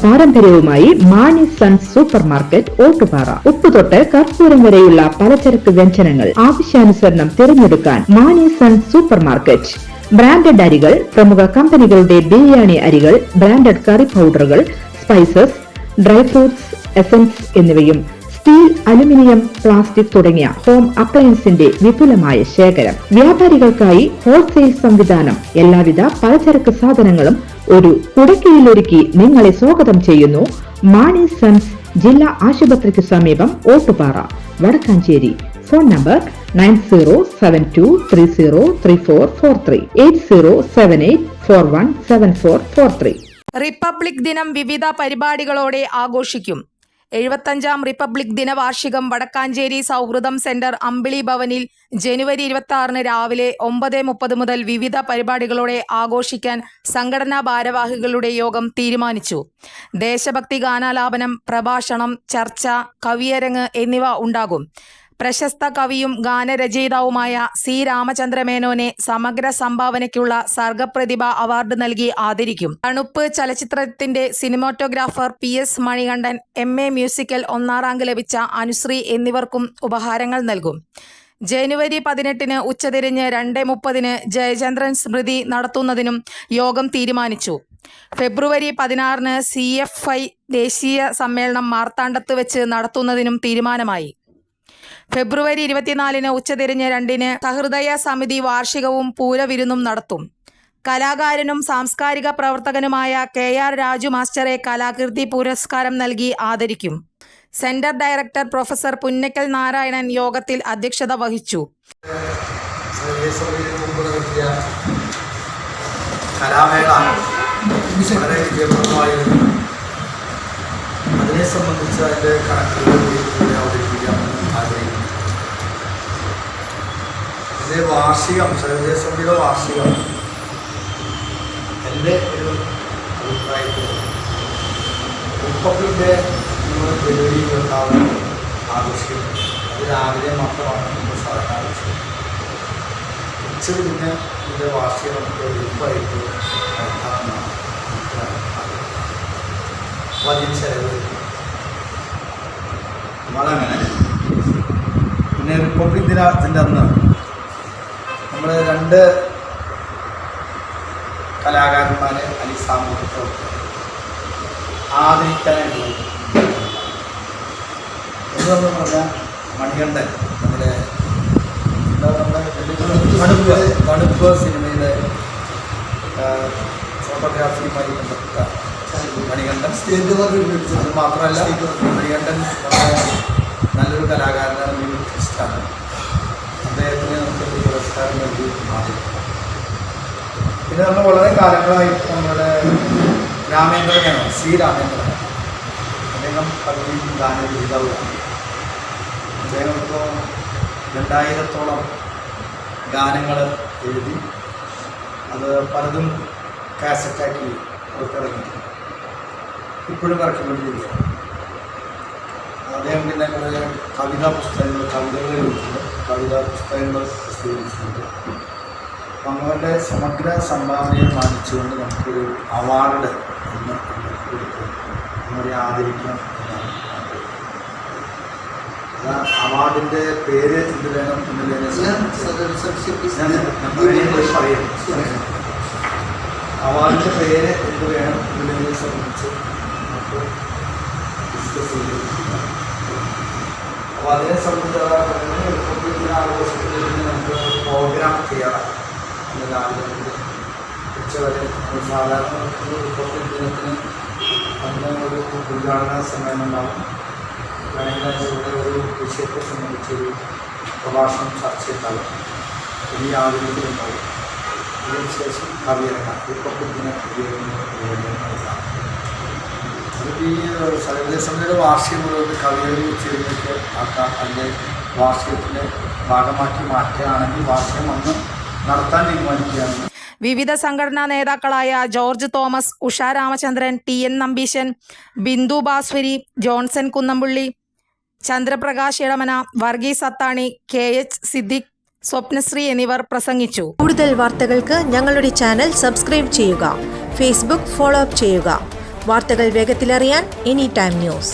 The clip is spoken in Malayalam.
പാരമ്പര്യവുമായി Mani sons super market Ottupara. ഉപ്പ് തൊട്ട് കർപ്പൂരം വരെയുള്ള പലചരക്ക് വ്യഞ്ജനങ്ങൾ ആവശ്യാനുസരണം തിരഞ്ഞെടുക്കാൻ Mani sons super market. Branded അരികൾ, പ്രമുഖ കമ്പനികളുടെ ബിരിയാണി അരികൾ, ബ്രാൻഡഡ് കറി പൗഡറുകൾ, സ്പൈസസ്, ഡ്രൈ ഫ്രൂട്ട്സ്, എസൻസ് എന്നിവയും സ്റ്റീൽ, അലുമിനിയം, പ്ലാസ്റ്റിക് തുടങ്ങിയ ഹോം അപ്ലയൻസിന്റെ വിപുലമായ ശേഖരം. വ്യാപാരികൾക്കായി ഹോൾസെയിൽ സംവിധാനം. എല്ലാവിധ പലചരക്ക് സാധനങ്ങളും ഒരു കുടക്കീഴിലൊരുക്കി നിങ്ങളെ സ്വാഗതം ചെയ്യുന്നു. മാണി സൺസ് ജില്ലാ ആശുപത്രിക്ക് സമീപം Ottupara, Vadakkanchery. Phone number 9072303443 8078417443. Republic ദിനം വിവിധ പരിപാടികളോടെ ആഘോഷിക്കും. 75-ാം റിപ്പബ്ലിക് ദിനവാർഷികം വടക്കാഞ്ചേരി സൗഹൃദം സെന്റർ അമ്പിളി ഭവനിൽ ജനുവരി 26 രാവിലെ 9:30 മുതൽ വിവിധ പരിപാടികളോടെ ആഘോഷിക്കാൻ സംഘടനാ ഭാരവാഹികളുടെ യോഗം തീരുമാനിച്ചു. ദേശഭക്തി ഗാനാലാപനം, പ്രഭാഷണം, ചർച്ച, കവിയരങ്ങ് എന്നിവ ഉണ്ടാകും. പ്രശസ്ത കവിയും ഗാനരചയിതാവുമായ സി രാമചന്ദ്രമേനോനെ സമഗ്ര സംഭാവനയ്ക്കുള്ള സർഗപ്രതിഭ അവാർഡ് നൽകി ആദരിക്കും. തണുപ്പ് ചലച്ചിത്രത്തിന്റെ cinematographer PS Manikandan, MA musical 1ാം റാങ്ക് ലഭിച്ച അനുശ്രീ എന്നിവർക്കും ഉപഹാരങ്ങൾ നൽകും. ജനുവരി 18 ഉച്ചതിരിഞ്ഞ് 2:30 ജയചന്ദ്രൻ സ്മൃതി നടത്തുന്നതിനും യോഗം തീരുമാനിച്ചു. ഫെബ്രുവരി 16 CFI ദേശീയ സമ്മേളനം മാർത്താണ്ഡത്ത് വെച്ച് നടത്തുന്നതിനും തീരുമാനമായി. ഫെബ്രുവരി 24 ഉച്ചതിരിഞ്ഞ് 2 സഹൃദയ സമിതി വാർഷികവും പൂരവിരുന്നും നടത്തും. കലാകാരനും സാംസ്കാരിക പ്രവർത്തകനുമായ KR രാജു മാസ്റ്ററെ കലാകീർത്തി പുരസ്കാരം നൽകി ആദരിക്കും. Centre director professor Punnakkal Narayanan യോഗത്തിൽ അധ്യക്ഷത വഹിച്ചു. അതിനെ സംബന്ധിച്ച് അതിൻ്റെ കണക്കുകൾ അവതരിപ്പിക്കാമെന്ന് ആഗ്രഹിക്കുന്നു. ഇതിൻ്റെ വാർഷികം, സർവദേശസമിതിയുടെ വാർഷികം എൻ്റെ ഒരു അഭിപ്രായത്തിൽ റിപ്പബ്ലിക് ഡേ നമ്മൾ ജനുവരി 26 ആഘോഷിക്കുന്നത്. അത് രാവിലെ മാത്രമാണ് നമ്മൾ സാധാരണ ആഘോഷിക്കുന്നത്. ഉച്ചയ്ക്ക് പിന്നെ ഇതിൻ്റെ വാർഷികം നമുക്ക് എളുപ്പമായിട്ട് നടത്താമെന്നാണ് വലിയ ചെലവ് നമ്മളങ്ങനെ. പിന്നെ റിപ്പബ്ലിക് ദിനത്തിൻ്റെ അന്ന് നമ്മൾ 2 കലാകാരന്മാരെ അല്ലെങ്കിൽ സാമൂഹിക പ്രവർത്തകരെ ആദരിക്കാനായിട്ട് എന്ന് പറഞ്ഞാൽ മണികണ്ഠൻ, നമ്മുടെ തണുപ്പ് സിനിമയിലെ ഫോട്ടോഗ്രാഫിയുമായി ബന്ധപ്പെട്ട മണികണ്ഠൻ. അത് മാത്രമല്ല, മണികണ്ഠൻ നല്ലൊരു കലാകാരനാണ്, മ്യൂസിസ്റ്റാണ്. അദ്ദേഹത്തിന് നമുക്കൊരു പുരസ്കാരം നൽകി ആദ്യം. പിന്നെ നമ്മൾ വളരെ കാലങ്ങളായിട്ട് നമ്മുടെ രാമേന്ദ്രനാണ്, C രാമേന്ദ്രൻ. അദ്ദേഹം കവിയും ഗാനരചയിതാവുമാണ്. അദ്ദേഹം ഇപ്പോൾ 2000-ഓളം ഗാനങ്ങൾ എഴുതി അത് പലതും കാസറ്റാക്കി പുറത്തിറങ്ങിയിട്ടുണ്ട്. ഇപ്പോഴും ഇറക്കിക്കൊണ്ടിരിക്കുകയാണ്. അദ്ദേഹം പിന്നെ കുറേ കവിതാ പുസ്തകങ്ങൾ എഴുതിയിട്ടുണ്ട്, കവിതാ പുസ്തകങ്ങൾ പ്രസിദ്ധീകരിച്ചിട്ടുണ്ട്. അപ്പം അവരുടെ സമഗ്ര സംഭാവനയെ മാനിച്ചുകൊണ്ട് നമുക്കൊരു അവാർഡ് എന്ന് കൊടുത്ത് നമ്മളെ ആദരിക്കണം എന്നാണ് ആഗ്രഹിക്കുന്നത്. അവാർഡിൻ്റെ പേര് എന്ത് വേണം എന്നുള്ളതിനെ പറയും. അവാർഡിൻ്റെ പേര് എന്ത് വേണം എന്നുള്ളതിനെ സംബന്ധിച്ച് നമുക്ക് ഡിസ്കസ് ചെയ്തിരിക്കുക. അപ്പോൾ അതിനെ സംബന്ധിച്ച് റിപ്പബ്ലിക് ദിന ആഘോഷത്തിൽ നമുക്ക് പ്രോഗ്രാം ചെയ്യണം എന്നുള്ള ആഗ്രഹത്തിൽ ഉച്ചവരെ സാധാരണ റിപ്പബ്ലിക് ദിനത്തിന് അന്ന് ഒരു ഉദ്ഘാടന സമ്മേളനം ഉണ്ടാകും. വേണമെങ്കിൽ ഒരു വിഷയത്തെ സംബന്ധിച്ചൊരു പ്രഭാഷണം ചർച്ച ഉണ്ടാകും. ഈ ആഗ്രഹത്തിലുണ്ടാകും. അതിനുശേഷം കവിയരങ്ങ, റിപ്പബ്ലിക് ദിന കവിയരങ്ങ. അതിപ്പോൾ ഈ സർവദേശസമിതിയുടെ വാർഷികം മുഴുവൻ കവിയറി ഉച്ചയിലേക്ക് ആക്കാം. അതിൻ്റെ വാർഷികത്തിൻ്റെ ഭാഗമാക്കി മാറ്റുകയാണെങ്കിൽ വാർഷികം അന്ന് നടത്താൻ തീരുമാനിക്കുകയാണ്. വിവിധ സംഘടനാ നേതാക്കളായ ജോർജ് തോമസ്, ഉഷ രാമചന്ദ്രൻ, TN നമ്പീശൻ, ബിന്ദു ബാസ്വരി, ജോൺസൺ കുന്നംപുള്ളി, ചന്ദ്രപ്രകാശ് ഇളമന, വർഗീസ് അത്താണി, KH സിദ്ദിഖ്, സ്വപ്നശ്രീ എന്നിവർ പ്രസംഗിച്ചു. കൂടുതൽ വാർത്തകൾക്ക് ഞങ്ങളുടെ ചാനൽ സബ്സ്ക്രൈബ് ചെയ്യുക. ഫേസ്ബുക്ക് ഫോളോ അപ്പ് ചെയ്യുക. വാർത്തകൾ വേഗത്തിലറിയാൻ എനി ടൈം ന്യൂസ്.